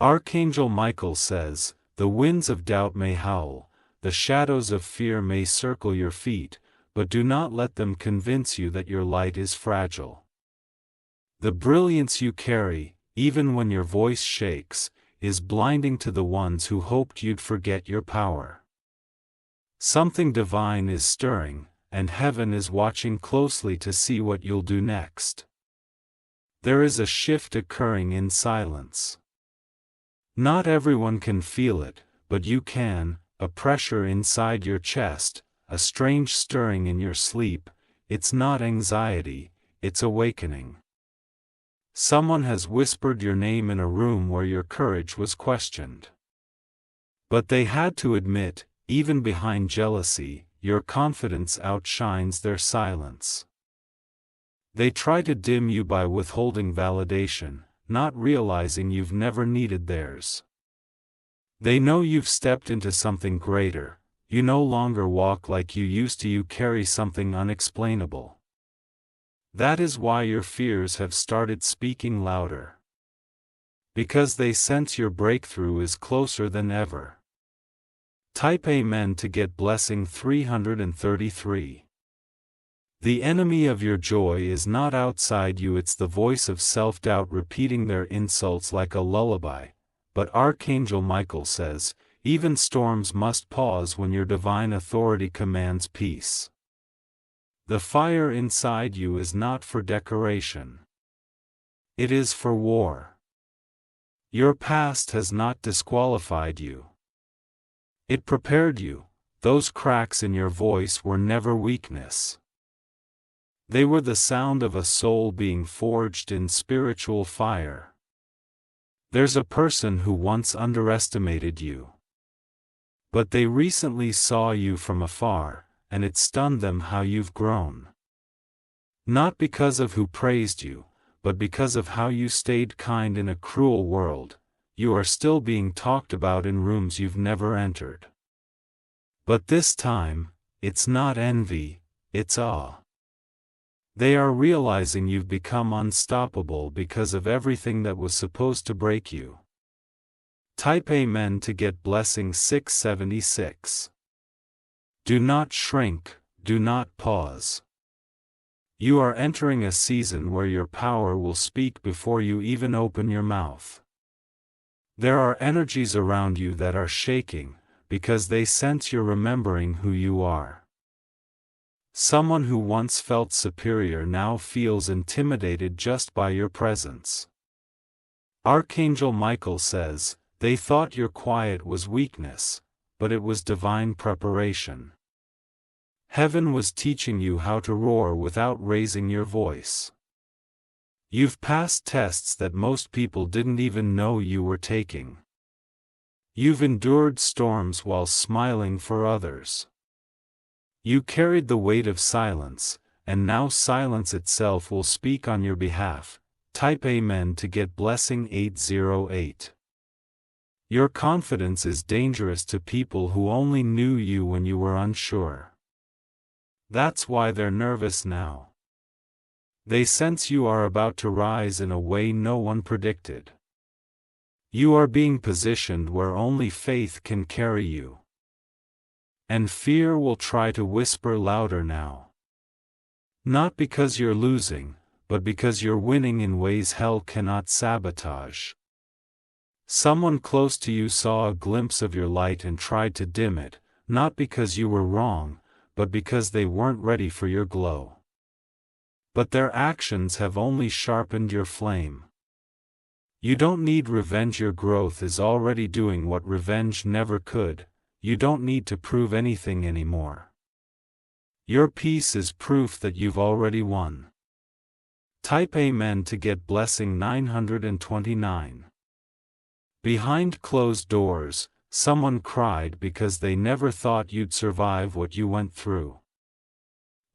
Archangel Michael says, "The winds of doubt may howl, the shadows of fear may circle your feet, but do not let them convince you that your light is fragile. The brilliance you carry, even when your voice shakes, is blinding to the ones who hoped you'd forget your power. Something divine is stirring, and heaven is watching closely to see what you'll do next. There is a shift occurring in silence. Not everyone can feel it, but you can, a pressure inside your chest, a strange stirring in your sleep. It's not anxiety, it's awakening. Someone has whispered your name in a room where your courage was questioned. But they had to admit, even behind jealousy, your confidence outshines their silence. They try to dim you by withholding validation, not realizing you've never needed theirs. They know you've stepped into something greater. You no longer walk like you used to, you carry something unexplainable. That is why your fears have started speaking louder. Because they sense your breakthrough is closer than ever. Type Amen to get blessing 333. The enemy of your joy is not outside you, it's the voice of self-doubt repeating their insults like a lullaby. But Archangel Michael says, even storms must pause when your divine authority commands peace. The fire inside you is not for decoration. It is for war. Your past has not disqualified you. It prepared you. Those cracks in your voice were never weakness. They were the sound of a soul being forged in spiritual fire. There's a person who once underestimated you. But they recently saw you from afar, and it stunned them how you've grown. Not because of who praised you, but because of how you stayed kind in a cruel world. You are still being talked about in rooms you've never entered. But this time, it's not envy, it's awe. They are realizing you've become unstoppable because of everything that was supposed to break you. Type Amen to get blessing 676. Do not shrink, do not pause. You are entering a season where your power will speak before you even open your mouth. There are energies around you that are shaking, because they sense you're remembering who you are. Someone who once felt superior now feels intimidated just by your presence. Archangel Michael says, they thought your quiet was weakness, but it was divine preparation. Heaven was teaching you how to roar without raising your voice. You've passed tests that most people didn't even know you were taking. You've endured storms while smiling for others. You carried the weight of silence, and now silence itself will speak on your behalf. Type Amen to get blessing 808. Your confidence is dangerous to people who only knew you when you were unsure. That's why they're nervous now. They sense you are about to rise in a way no one predicted. You are being positioned where only faith can carry you. And fear will try to whisper louder now. Not because you're losing, but because you're winning in ways hell cannot sabotage. Someone close to you saw a glimpse of your light and tried to dim it, not because you were wrong, but because they weren't ready for your glow. But their actions have only sharpened your flame. You don't need revenge, your growth is already doing what revenge never could. You don't need to prove anything anymore. Your peace is proof that you've already won. Type Amen to get blessing 929. Behind closed doors, someone cried because they never thought you'd survive what you went through.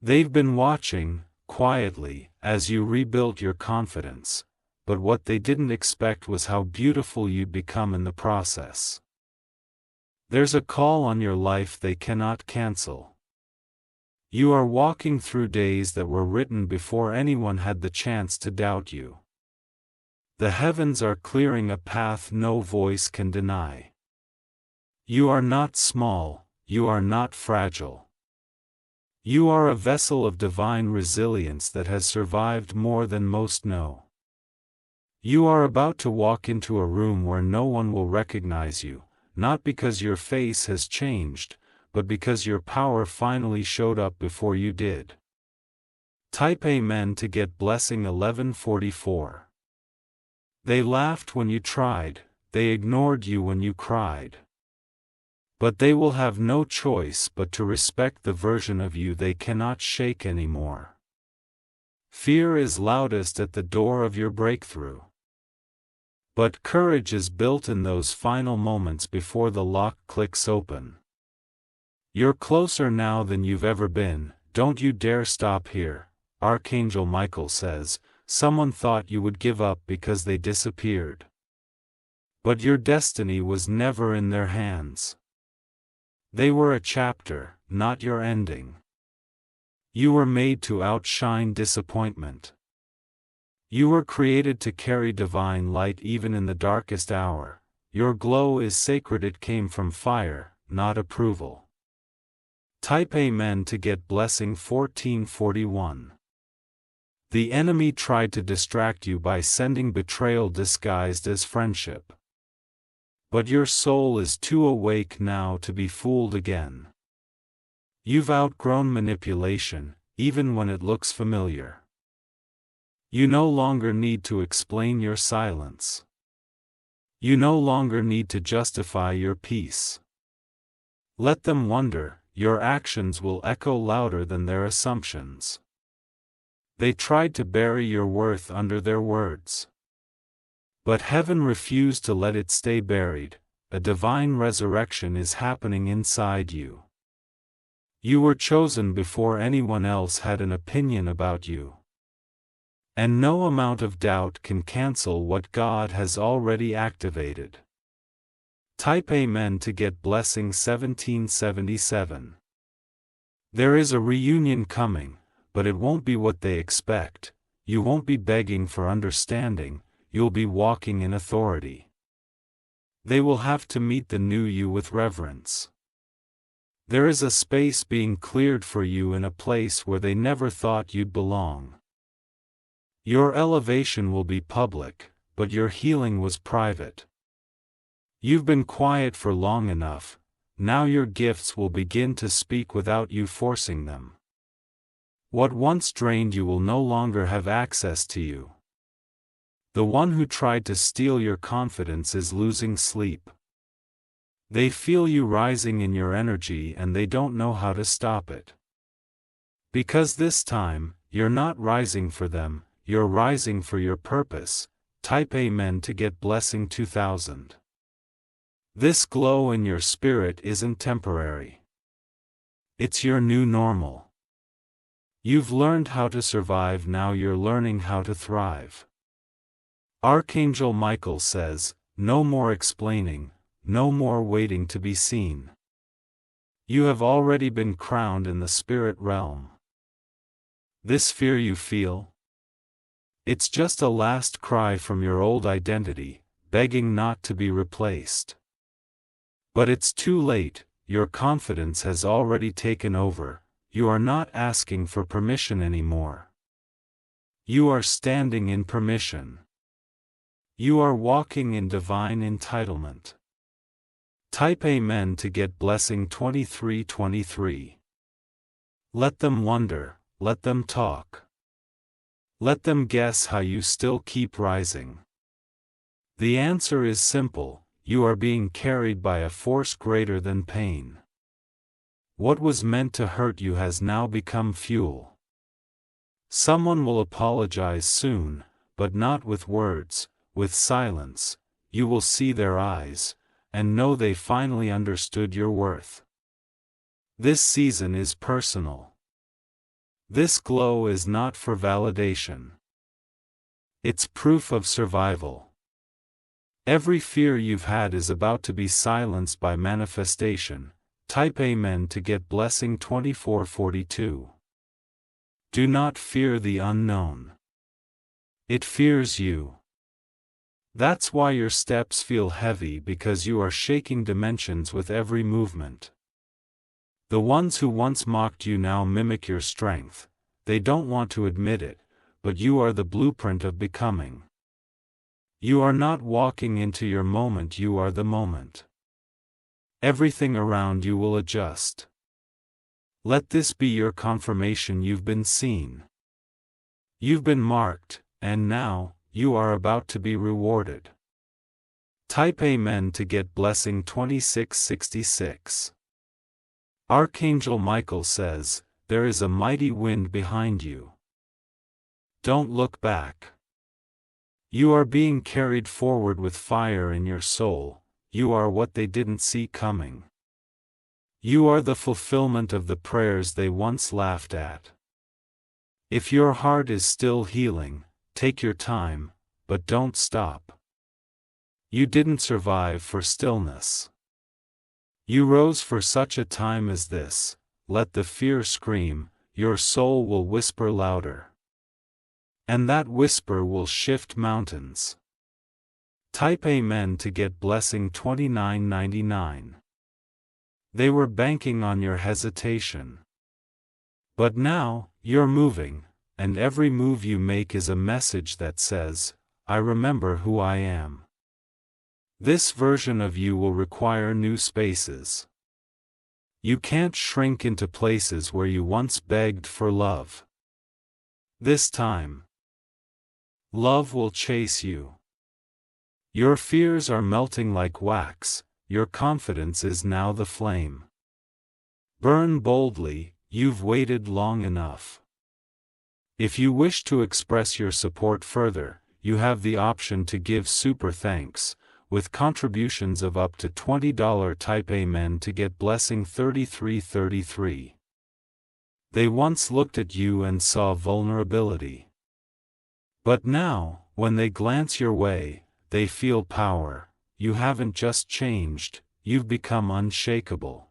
They've been watching, quietly, as you rebuilt your confidence, but what they didn't expect was how beautiful you'd become in the process. There's a call on your life they cannot cancel. You are walking through days that were written before anyone had the chance to doubt you. The heavens are clearing a path no voice can deny. You are not small, you are not fragile. You are a vessel of divine resilience that has survived more than most know. You are about to walk into a room where no one will recognize you, not because your face has changed, but because your power finally showed up before you did. Type Amen to get blessing 1144. They laughed when you tried, they ignored you when you cried. But they will have no choice but to respect the version of you they cannot shake anymore. Fear is loudest at the door of your breakthrough. But courage is built in those final moments before the lock clicks open. You're closer now than you've ever been, don't you dare stop here, Archangel Michael says. Someone thought you would give up because they disappeared. But your destiny was never in their hands. They were a chapter, not your ending. You were made to outshine disappointment. You were created to carry divine light even in the darkest hour. Your glow is sacred, it came from fire, not approval. Type Amen to get blessing 1441. The enemy tried to distract you by sending betrayal disguised as friendship. But your soul is too awake now to be fooled again. You've outgrown manipulation, even when it looks familiar. You no longer need to explain your silence. You no longer need to justify your peace. Let them wonder, your actions will echo louder than their assumptions. They tried to bury your worth under their words. But heaven refused to let it stay buried. A divine resurrection is happening inside you. You were chosen before anyone else had an opinion about you. And no amount of doubt can cancel what God has already activated. Type Amen to get blessing 1777. There is a reunion coming, but it won't be what they expect. You won't be begging for understanding, you'll be walking in authority. They will have to meet the new you with reverence. There is a space being cleared for you in a place where they never thought you'd belong. Your elevation will be public, but your healing was private. You've been quiet for long enough, now your gifts will begin to speak without you forcing them. What once drained you will no longer have access to you. The one who tried to steal your confidence is losing sleep. They feel you rising in your energy and they don't know how to stop it. Because this time, you're not rising for them, you're rising for your purpose. Type Amen to get blessing 2000. This glow in your spirit isn't temporary. It's your new normal. You've learned how to survive, now you're learning how to thrive. Archangel Michael says, no more explaining, no more waiting to be seen. You have already been crowned in the spirit realm. This fear you feel? It's just a last cry from your old identity, begging not to be replaced. But it's too late, your confidence has already taken over, you are not asking for permission anymore. You are standing in permission. You are walking in divine entitlement. Type Amen to get blessing 2323. Let them wonder, let them talk. Let them guess how you still keep rising. The answer is simple, you are being carried by a force greater than pain. What was meant to hurt you has now become fuel. Someone will apologize soon, but not with words. With silence, you will see their eyes, and know they finally understood your worth. This season is personal. This glow is not for validation. It's proof of survival. Every fear you've had is about to be silenced by manifestation. Type Amen to get blessing 2442. Do not fear the unknown. It fears you. That's why your steps feel heavy, because you are shaking dimensions with every movement. The ones who once mocked you now mimic your strength. They don't want to admit it, but you are the blueprint of becoming. You are not walking into your moment, you are the moment. Everything around you will adjust. Let this be your confirmation: you've been seen. You've been marked, and now, you are about to be rewarded. Type Amen to get blessing 2666. Archangel Michael says, there is a mighty wind behind you. Don't look back. You are being carried forward with fire in your soul. You are what they didn't see coming. You are the fulfillment of the prayers they once laughed at. If your heart is still healing, take your time, but don't stop. You didn't survive for stillness. You rose for such a time as this. Let the fear scream, your soul will whisper louder. And that whisper will shift mountains. Type Amen to get blessing 2999. They were banking on your hesitation. But now, you're moving, and every move you make is a message that says, I remember who I am. This version of you will require new spaces. You can't shrink into places where you once begged for love. This time, love will chase you. Your fears are melting like wax, your confidence is now the flame. Burn boldly, you've waited long enough. If you wish to express your support further, you have the option to give super thanks, with contributions of up to $20. Type Amen to get blessing 3333. They once looked at you and saw vulnerability. But now, when they glance your way, they feel power. You haven't just changed, you've become unshakable.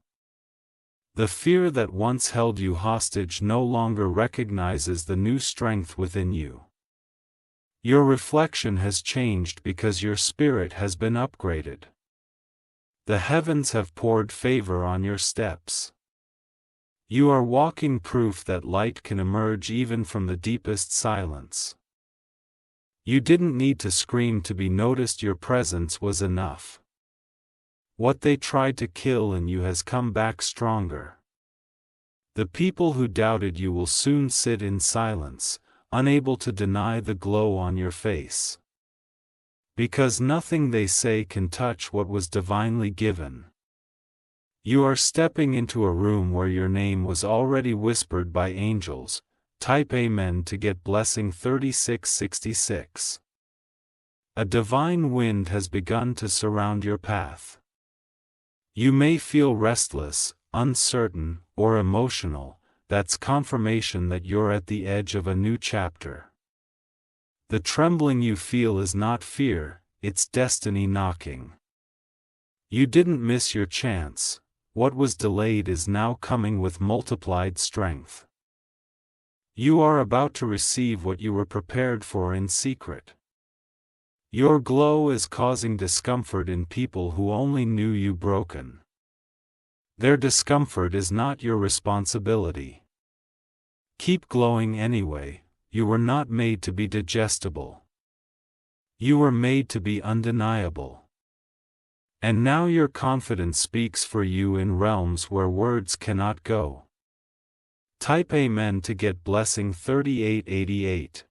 The fear that once held you hostage no longer recognizes the new strength within you. Your reflection has changed because your spirit has been upgraded. The heavens have poured favor on your steps. You are walking proof that light can emerge even from the deepest silence. You didn't need to scream to be noticed, your presence was enough. What they tried to kill in you has come back stronger. The people who doubted you will soon sit in silence, unable to deny the glow on your face. Because nothing they say can touch what was divinely given. You are stepping into a room where your name was already whispered by angels. Type Amen to get blessing 3666. A divine wind has begun to surround your path. You may feel restless, uncertain, or emotional. That's confirmation that you're at the edge of a new chapter. The trembling you feel is not fear, it's destiny knocking. You didn't miss your chance. What was delayed is now coming with multiplied strength. You are about to receive what you were prepared for in secret. Your glow is causing discomfort in people who only knew you broken. Their discomfort is not your responsibility. Keep glowing anyway. You were not made to be digestible. You were made to be undeniable. And now your confidence speaks for you in realms where words cannot go. Type Amen to get blessing 3888.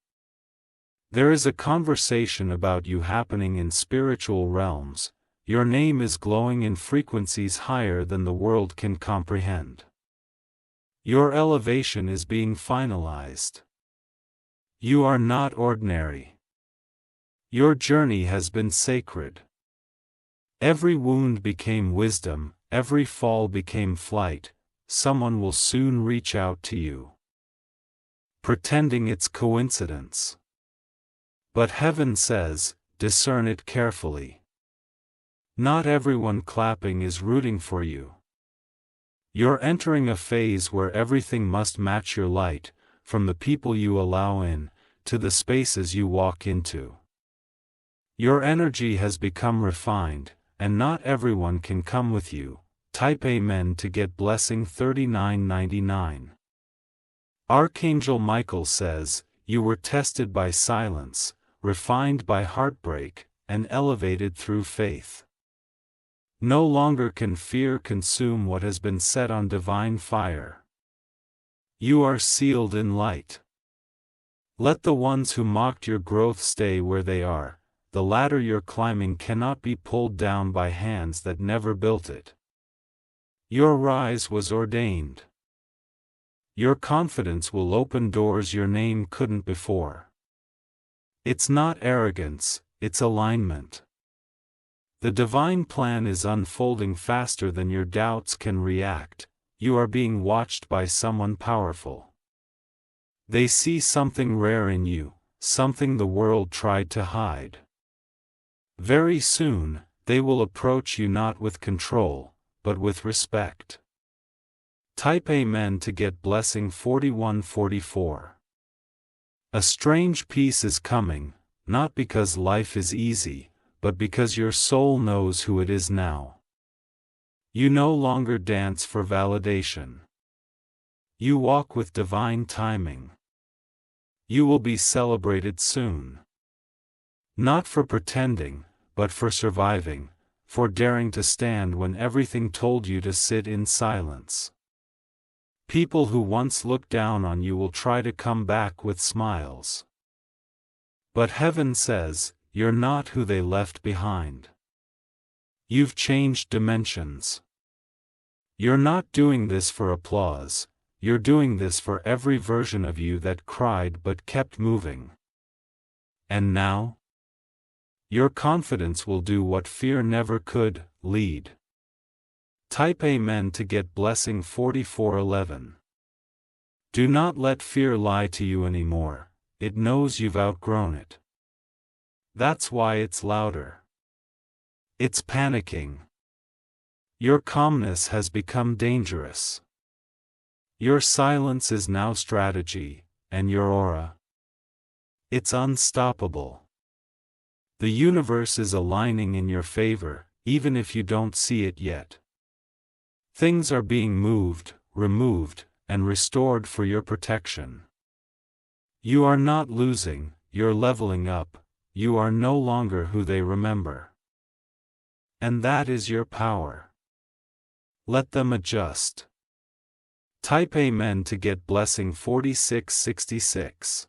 There is a conversation about you happening in spiritual realms. Your name is glowing in frequencies higher than the world can comprehend. Your elevation is being finalized. You are not ordinary. Your journey has been sacred. Every wound became wisdom, every fall became flight. Someone will soon reach out to you, pretending it's coincidence. But heaven says, discern it carefully. Not everyone clapping is rooting for you. You're entering a phase where everything must match your light, from the people you allow in, to the spaces you walk into. Your energy has become refined, and not everyone can come with you. Type Amen to get blessing 3999. Archangel Michael says, you were tested by silence, refined by heartbreak, and elevated through faith. No longer can fear consume what has been set on divine fire. You are sealed in light. Let the ones who mocked your growth stay where they are. The ladder you're climbing cannot be pulled down by hands that never built it. Your rise was ordained. Your confidence will open doors your name couldn't before. It's not arrogance, it's alignment. The divine plan is unfolding faster than your doubts can react. You are being watched by someone powerful. They see something rare in you, something the world tried to hide. Very soon, they will approach you not with control, but with respect. Type Amen to get blessing 4144. A strange peace is coming, not because life is easy, but because your soul knows who it is now. You no longer dance for validation. You walk with divine timing. You will be celebrated soon. Not for pretending, but for surviving, for daring to stand when everything told you to sit in silence. People who once looked down on you will try to come back with smiles. But heaven says, you're not who they left behind. You've changed dimensions. You're not doing this for applause, you're doing this for every version of you that cried but kept moving. And now? Your confidence will do what fear never could, lead. Type Amen to get blessing 4411. Do not let fear lie to you anymore, it knows you've outgrown it. That's why it's louder. It's panicking. Your calmness has become dangerous. Your silence is now strategy, and your aura. It's unstoppable. The universe is aligning in your favor, even if you don't see it yet. Things are being moved, removed, and restored for your protection. You are not losing, you're leveling up, you are no longer who they remember. And that is your power. Let them adjust. Type Amen to get blessing 4666.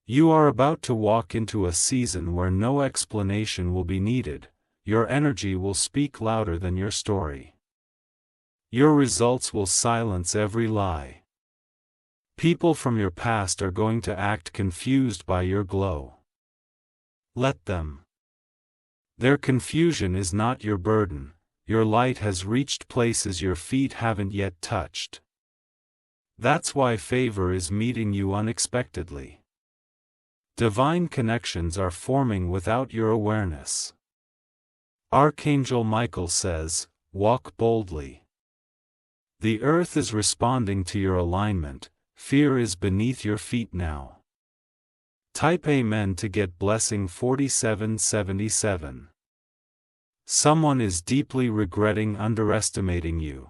You are about to walk into a season where no explanation will be needed, your energy will speak louder than your story. Your results will silence every lie. People from your past are going to act confused by your glow. Let them. Their confusion is not your burden, your light has reached places your feet haven't yet touched. That's why favor is meeting you unexpectedly. Divine connections are forming without your awareness. Archangel Michael says, walk boldly. The earth is responding to your alignment, fear is beneath your feet now. Type Amen to get blessing 4777. Someone is deeply regretting underestimating you.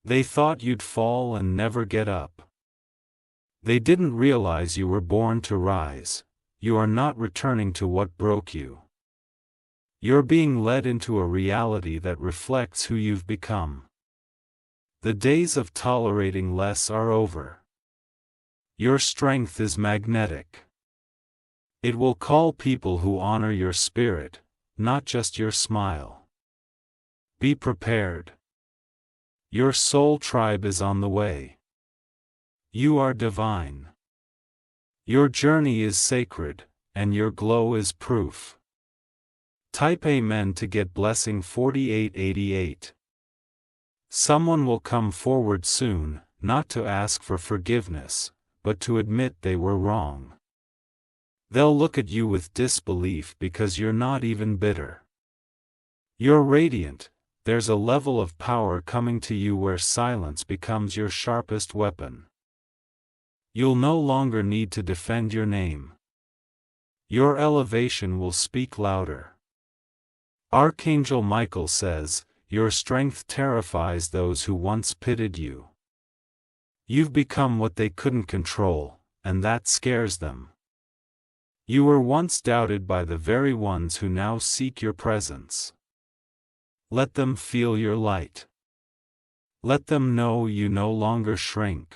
They thought you'd fall and never get up. They didn't realize you were born to rise, you are not returning to what broke you. You're being led into a reality that reflects who you've become. The days of tolerating less are over. Your strength is magnetic. It will call people who honor your spirit, not just your smile. Be prepared. Your soul tribe is on the way. You are divine. Your journey is sacred, and your glow is proof. Type Amen to get blessing 4888. Someone will come forward soon, not to ask for forgiveness, but to admit they were wrong. They'll look at you with disbelief because you're not even bitter. You're radiant, there's a level of power coming to you where silence becomes your sharpest weapon. You'll no longer need to defend your name. Your elevation will speak louder. Archangel Michael says, your strength terrifies those who once pitied you. You've become what they couldn't control, and that scares them. You were once doubted by the very ones who now seek your presence. Let them feel your light. Let them know you no longer shrink.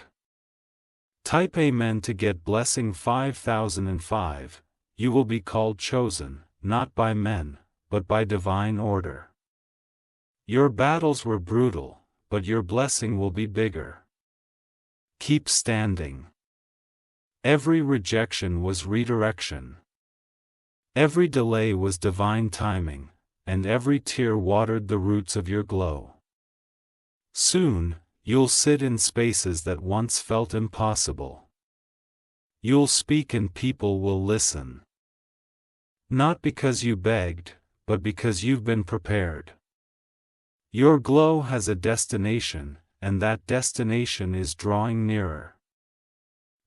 Type Amen to get blessing 5005. You will be called chosen, not by men, but by divine order. Your battles were brutal, but your blessing will be bigger. Keep standing. Every rejection was redirection. Every delay was divine timing, and every tear watered the roots of your glow. Soon, you'll sit in spaces that once felt impossible. You'll speak and people will listen. Not because you begged, but because you've been prepared. Your glow has a destination, and that destination is drawing nearer.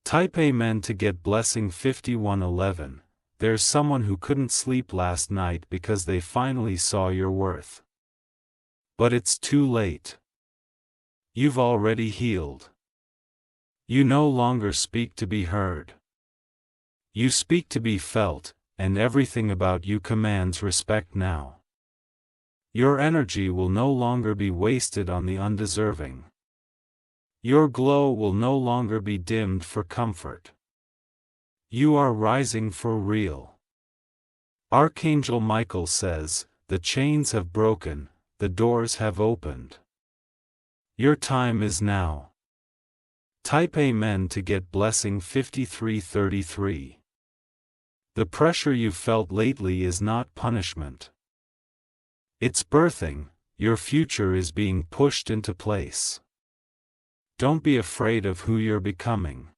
Type Amen to get blessing 5111. There's someone who couldn't sleep last night because they finally saw your worth. But it's too late. You've already healed. You no longer speak to be heard. You speak to be felt, and everything about you commands respect now. Your energy will no longer be wasted on the undeserving. Your glow will no longer be dimmed for comfort. You are rising for real. Archangel Michael says, the chains have broken, the doors have opened. Your time is now. Type Amen to get blessing 5333. The pressure you felt lately is not punishment. It's birthing, your future is being pushed into place. Don't be afraid of who you're becoming.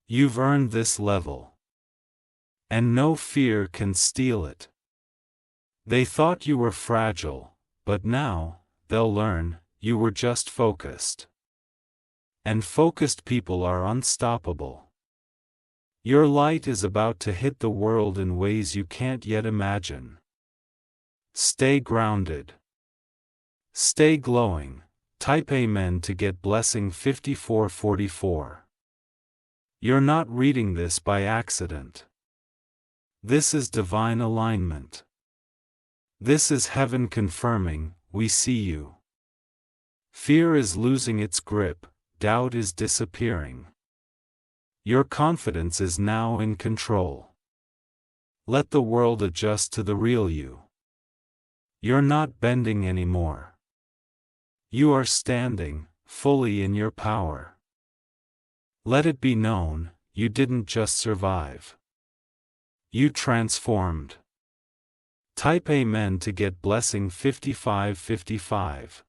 You've earned this level. And no fear can steal it. They thought you were fragile, but now, they'll learn, you were just focused. And focused people are unstoppable. Your light is about to hit the world in ways you can't yet imagine. Stay grounded. Stay glowing. Type Amen to get blessing 5444. You're not reading this by accident. This is divine alignment. This is heaven confirming, we see you. Fear is losing its grip, doubt is disappearing. Your confidence is now in control. Let the world adjust to the real you. You're not bending anymore. You are standing, fully in your power. Let it be known, you didn't just survive. You transformed. Type Amen to get blessing 5555.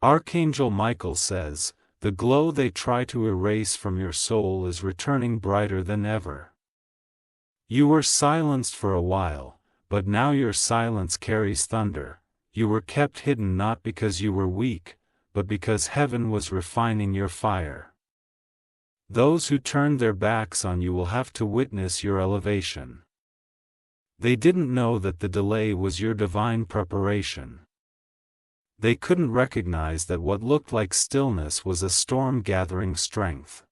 Archangel Michael says, the glow they try to erase from your soul is returning brighter than ever. You were silenced for a while, but now your silence carries thunder. You were kept hidden not because you were weak, but because heaven was refining your fire. Those who turned their backs on you will have to witness your elevation. They didn't know that the delay was your divine preparation. They couldn't recognize that what looked like stillness was a storm gathering strength.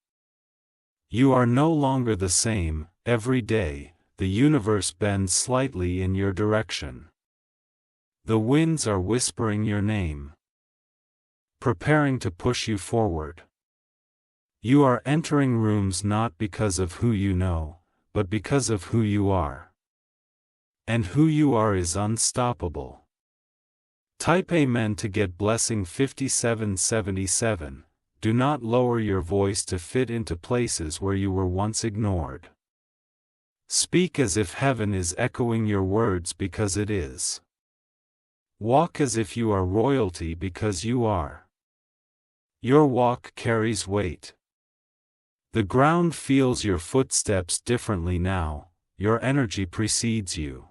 You are no longer the same. Every day, the universe bends slightly in your direction. The winds are whispering your name, preparing to push you forward. You are entering rooms not because of who you know, but because of who you are. And who you are is unstoppable. Type Amen to get blessing 5777. Do not lower your voice to fit into places where you were once ignored. Speak as if heaven is echoing your words because it is. Walk as if you are royalty because you are. Your walk carries weight. The ground feels your footsteps differently now, your energy precedes you.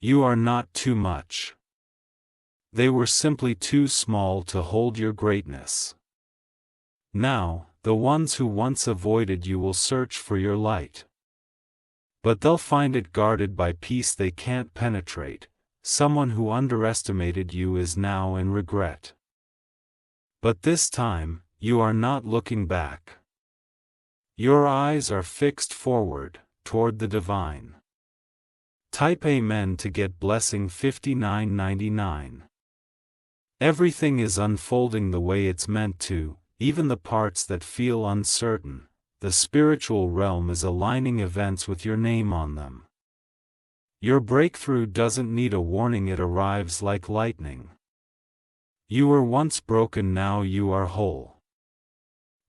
You are not too much. They were simply too small to hold your greatness. Now, the ones who once avoided you will search for your light. But they'll find it guarded by peace they can't penetrate. Someone who underestimated you is now in regret. But this time, you are not looking back. Your eyes are fixed forward, toward the divine. Type Amen to get blessing 5999. Everything is unfolding the way it's meant to, even the parts that feel uncertain. The spiritual realm is aligning events with your name on them. Your breakthrough doesn't need a warning, it arrives like lightning. You were once broken, now you are whole.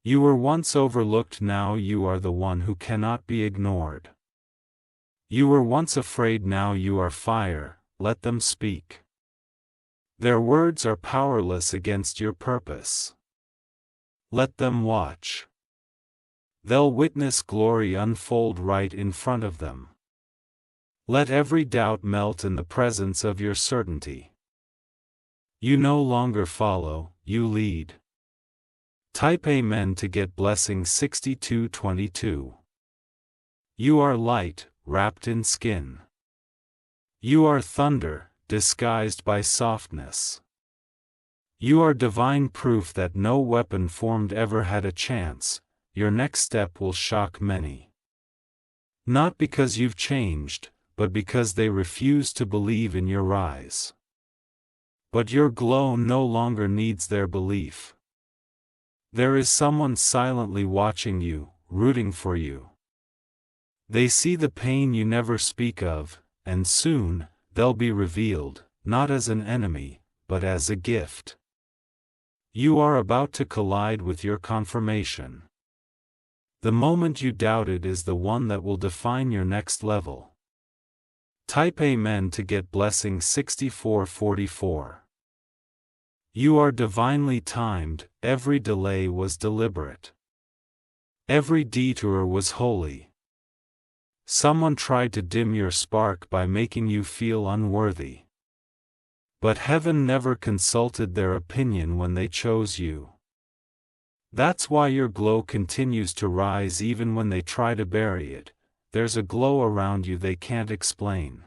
You were once overlooked, now you are the one who cannot be ignored. You were once afraid, now you are fire, let them speak. Their words are powerless against your purpose. Let them watch. They'll witness glory unfold right in front of them. Let every doubt melt in the presence of your certainty. You no longer follow, you lead. Type Amen to get blessing 6222. You are light, wrapped in skin. You are thunder, disguised by softness. You are divine proof that no weapon formed ever had a chance. Your next step will shock many. Not because you've changed, but because they refuse to believe in your rise. But your glow no longer needs their belief. There is someone silently watching you, rooting for you. They see the pain you never speak of, and soon, they'll be revealed, not as an enemy, but as a gift. You are about to collide with your confirmation. The moment you doubted is the one that will define your next level. Type Amen to get blessing 6444. You are divinely timed, every delay was deliberate. Every detour was holy. Someone tried to dim your spark by making you feel unworthy. But heaven never consulted their opinion when they chose you. That's why your glow continues to rise even when they try to bury it. There's a glow around you they can't explain.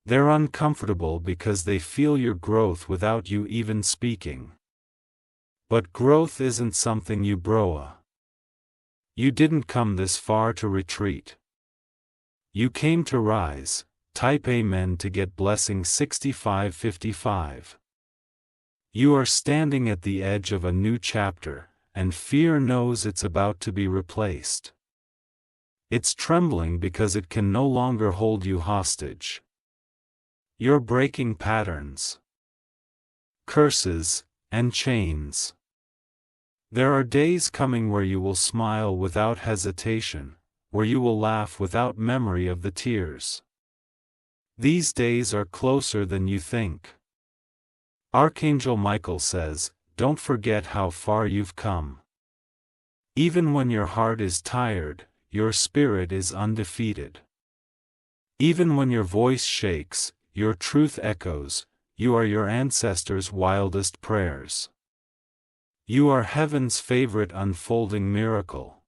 They're uncomfortable because they feel your growth without you even speaking. But growth isn't something you broa. You didn't come this far to retreat. You came to rise. Type Amen to get blessing 6555. You are standing at the edge of a new chapter, and fear knows it's about to be replaced. It's trembling because it can no longer hold you hostage. You're breaking patterns, curses, and chains. There are days coming where you will smile without hesitation, where you will laugh without memory of the tears. These days are closer than you think. Archangel Michael says, don't forget how far you've come. Even when your heart is tired, your spirit is undefeated. Even when your voice shakes, your truth echoes, you are your ancestors' wildest prayers. You are heaven's favorite unfolding miracle.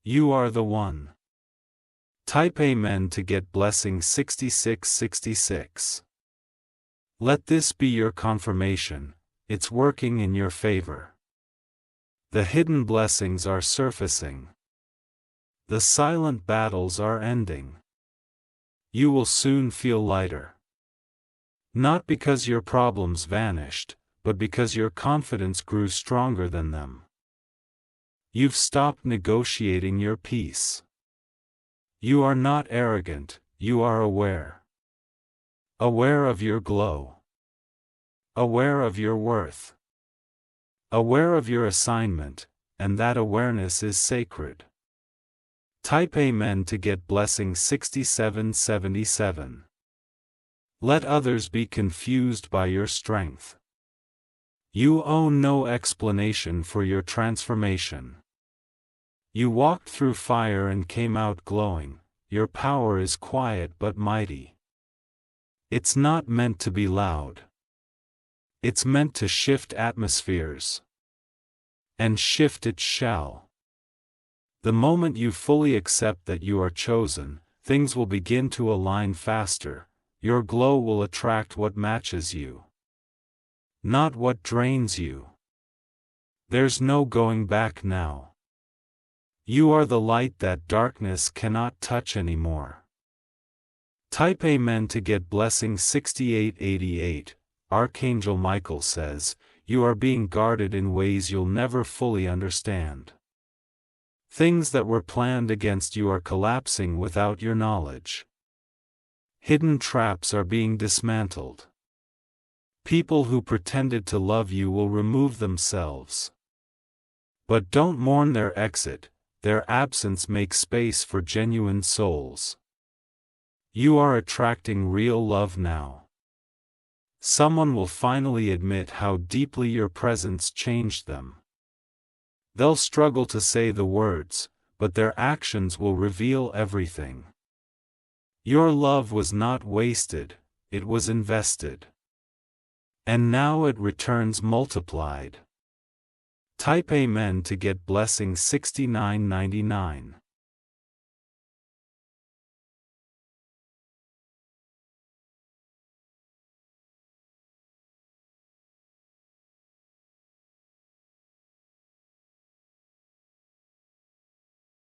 You are the one. Type Amen to get blessing 6666. Let this be your confirmation, it's working in your favor. The hidden blessings are surfacing. The silent battles are ending. You will soon feel lighter. Not because your problems vanished, but because your confidence grew stronger than them. You've stopped negotiating your peace. You are not arrogant, you are aware. Aware of your glow. Aware of your worth. Aware of your assignment, and that awareness is sacred. Type Amen to get blessing 6777. Let others be confused by your strength. You owe no explanation for your transformation. You walked through fire and came out glowing. Your power is quiet but mighty. It's not meant to be loud. It's meant to shift atmospheres. And shift it shall. The moment you fully accept that you are chosen, things will begin to align faster. Your glow will attract what matches you, not what drains you. There's no going back now. You are the light that darkness cannot touch anymore. Type Amen to get blessing 6888. Archangel Michael says, you are being guarded in ways you'll never fully understand. Things that were planned against you are collapsing without your knowledge. Hidden traps are being dismantled. People who pretended to love you will remove themselves. But don't mourn their exit, their absence makes space for genuine souls. You are attracting real love now. Someone will finally admit how deeply your presence changed them. They'll struggle to say the words, but their actions will reveal everything. Your love was not wasted, it was invested. And now it returns multiplied. Type Amen to get blessing 6999.